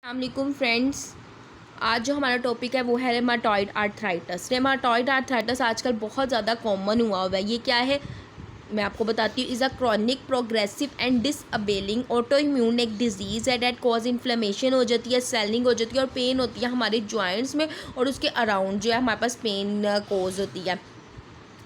अस्सलाम फ्रेंड्स। आज जो हमारा टॉपिक है वो है रेमाटॉइड आर्थराइटिस। रेमाटॉइड आर्थराइटिस आजकल बहुत ज़्यादा कॉमन हुआ है। ये क्या है मैं आपको बताती हूँ। Is a chronic progressive and disabling autoimmune एक डिजीज़ है डेट कॉज इन्फ्लेमेशन हो जाती है, स्वेलिंग हो जाती है और पेन होती है हमारे जॉइंट्स में और उसके अराउंड जो है हमारे पास पेन कॉज होती है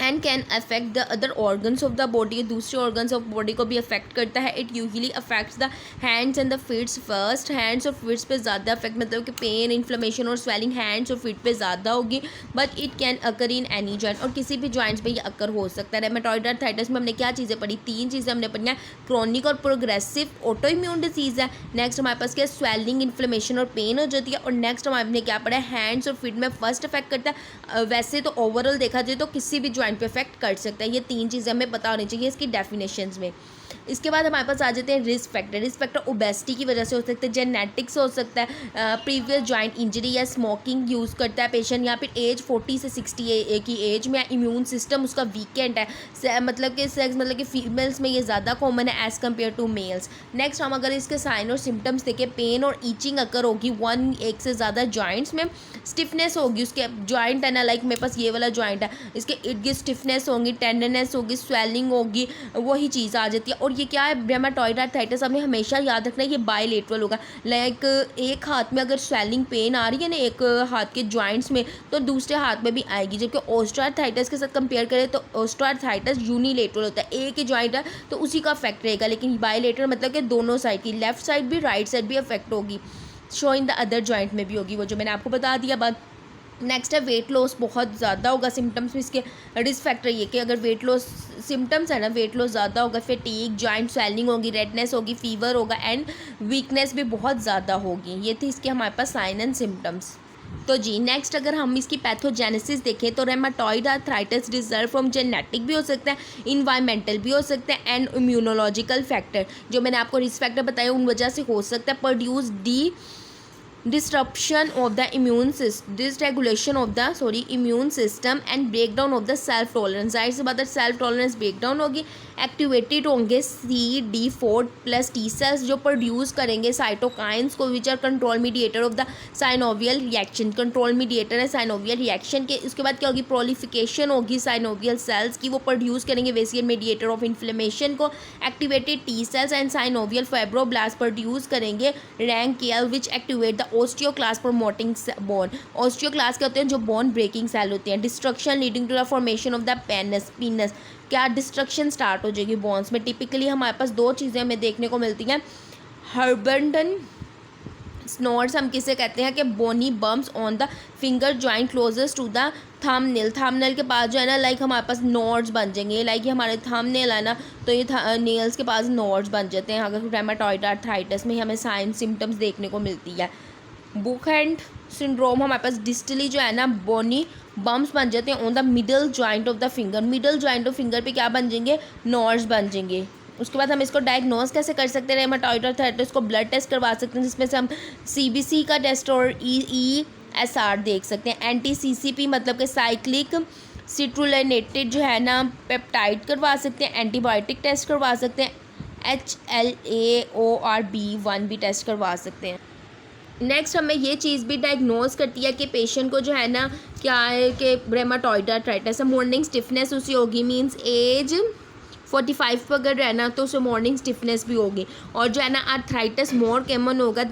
and can affect the other organs of the body. दूसरे ऑर्गन्स ऑफ बॉडी को भी अफेक्ट करता है। It usually affects the hands and the feets first. Hands और फीट्स पे ज़्यादा अफेक्ट मतलब कि पेन, इन्फ्लेमेशन और स्वेलिंग हैंड्स और फीट पे ज़्यादा होगी, but it can occur in any joint. और किसी भी जॉइंट्स पे ये अकर हो सकता है। रेमेटॉइड आर्थराइटिस में हमने क्या चीज़ें पढ़ी? 3 चीज़ें हमने पढ़ी हैं। क्रॉनिक और प्रोग्रेसिव ऑटो इम्यून डिजीज़ है। नेक्स्ट हमारे पास क्या, स्वेलिंग, इन्फ्लेमेशन और पेन हो जाती है। और नेक्स्ट हमारे क्या पढ़ा है, हैंड्स और फीट में फर्स्ट अफेक्ट करता है। वैसे तो ओवरऑल देखा जाए तो किसी भी जॉइंट पे अफेक्ट कर सकता है। ये 3 चीज़ें हमें पता होनी चाहिए इसकी डेफिनेशंस में। इसके बाद हमारे पास आ जाते हैं risk factor. Risk factor obesity की वजह से हो सकता है, जेनेटिक्स हो सकता है, प्रीवियस जॉइंट इंजरी या स्मोकिंग यूज़ करता है पेशेंट, या फिर एज 40 से 60 की एज में, इम्यून सिस्टम उसका वीकेंड है, मतलब कि सेक्स मतलब कि फीमेल्स में ये ज़्यादा कॉमन है as compared to males. Next हम अगर इसके साइन और सिम्टम्स देखें, पेन और ईचिंग अकर होगी एक से ज़्यादा जॉइंट्स में, स्टिफनेस होगी उसके जॉइंट है ना, लाइक मेरे पास ये वाला जॉइंट है, इसके इर्द गिर्द स्टिफनेस होगी, टेंडरनेस होगी, स्वेलिंग होगी, वही चीज़ आ जाती है। और ये क्या है, रेमेटॉइड आर्थराइटिस हमने हमेशा याद रखना है ये बायलेटरल होगा। लाइक एक हाथ में अगर स्वेलिंग पेन आ रही है ना एक हाथ के जॉइंट्स में, तो दूसरे हाथ में भी आएगी। जबकि ऑस्टियोआर्थराइटिस के साथ कंपेयर करें तो ऑस्टियोआर्थराइटिस यूनिलेटरल होता है, एक ही जॉइंट है तो उसी का अफेक्ट रहेगा। लेकिन बायलेटरल मतलब कि दोनों साइड की, लेफ्ट साइड भी राइट साइड भी अफेक्ट होगी, show in the other joint में भी होगी, वो जो मैंने आपको बता दिया बात। नेक्स्ट है वेट लॉस, बहुत ज़्यादा होगा सिम्टम्स में इसके। रिस्क फैक्टर ये कि अगर वेट लॉस सिम्टम्स है ना, वेट लॉस ज़्यादा होगा, फटीग, जॉइंट स्वेलिंग होगी, रेडनेस होगी, फीवर होगा एंड वीकनेस भी बहुत ज़्यादा होगी। ये थी इसके हमारे पास साइन एंड सिम्टम्स। तो जी नेक्स्ट अगर हम इसकी पैथोजेनेसिस देखें तो rheumatoid arthritis result from genetic भी हो सकता है, इन्वायरमेंटल भी हो सकता है एंड इम्यूनोलॉजिकल फैक्टर, जो मैंने आपको रिस्क फैक्टर बताया उन वजह से हो सकता है। Produce disruption of the immune system, dysregulation of the immune system and breakdown of the self tolerance। जाहिर सी बात है सेल्फ टॉलरेंस ब्रेकडाउन होगी। एक्टिवेटेड होंगे CD4 प्लस टी सेल्स जो प्रोड्यूस करेंगे साइटोकाइंस को, which are control mediator of the synovial reaction. Control mediator है साइनोवियल रिएक्शन के। उसके बाद क्या होगी, प्रोलिफिकेशन होगी साइनोवियल सेल्स की, वो प्रोड्यूस करेंगे वेसियल मीडिएटर ऑफ इन्फ्लेमेशन को। Activated T cells and synovial fibroblast produce करेंगे RANKL which activate the osteoclast promoting bone. Osteoclast क्या होते हैं, जो बोन ब्रेकिंग सेल होते हैं। Destruction leading to the formation of the pannus, क्या डिस्ट्रक्शन स्टार्ट हो जाएगी बोन्स में। टिपिकली हमारे पास 2 चीज़ें हमें देखने को मिलती हैं। हर्बर्टन स्नोर्स हम किसे कहते हैं कि bony bumps on the finger joint closest to the thumbnail. Thumbnail के पास जो है ना, लाइक हमारे पास नोड्स बन जाएंगे, लाइक ये हमारे थंबनेल है ना, तो ये नेल्स के पास नोड्स बन जाते हैं। अगर रेमेटॉइड आर्थराइटिस में हमें साइन सिम्टम्स देखने को मिलती है। बुक हैंड सिंड्रोम हमारे पास डिस्टली जो है ना, बोनी बम्प्स बन जाते हैं on the middle joint of the finger. Middle joint of finger पे क्या बन जाएंगे, नोड्स बन जाएंगे। उसके बाद हम इसको डायग्नोज कैसे कर सकते हैं, रेमेटॉइड आर्थराइटिस को ब्लड टेस्ट करवा सकते हैं, जिसमें से हम CBC का टेस्ट और ESR देख सकते हैं। anti-CCP मतलब कि साइक्लिक सिट्रुलिनेटेड जो है ना पेप्टाइड करवा सकते हैं। एंटीबायोटिक टेस्ट करवा सकते हैं। HLA-ORB1 भी टेस्ट करवा सकते हैं। नेक्स्ट हमें ये चीज़ भी डायग्नोज करती है कि पेशेंट को जो है ना क्या है कि रेमेटॉइड आर्थराइटिस है। मॉर्निंग स्टिफनेस उसी होगी, मींस एज 45 पर अगर रहना तो उसे मॉर्निंग स्टिफनेस भी होगी। और जो है ना आर्थराइटिस मोर कॉमन होगा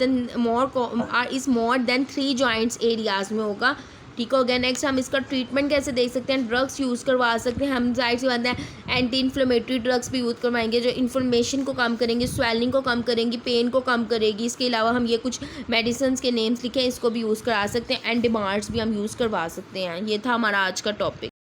is more than 3 joints areas में होगा। ठीक हो गया। नेक्स्ट हम इसका ट्रीटमेंट कैसे देख सकते हैं, ड्रग्स यूज़ करवा सकते हैं। हम जाहिर सी बात है एंटी इन्फ्लेमेटरी ड्रग्स भी यूज़ करवाएंगे जो इन्फ्लेमेशन को कम करेंगे, स्वेलिंग को कम करेंगी, पेन को कम करेगी। इसके अलावा हम ये कुछ मेडिसिन के नेम्स लिखे हैं, इसको भी यूज़ करा सकते हैं। एंड डिमार्ट्स भी हम यूज़ करवा सकते हैं। ये था हमारा आज का टॉपिक।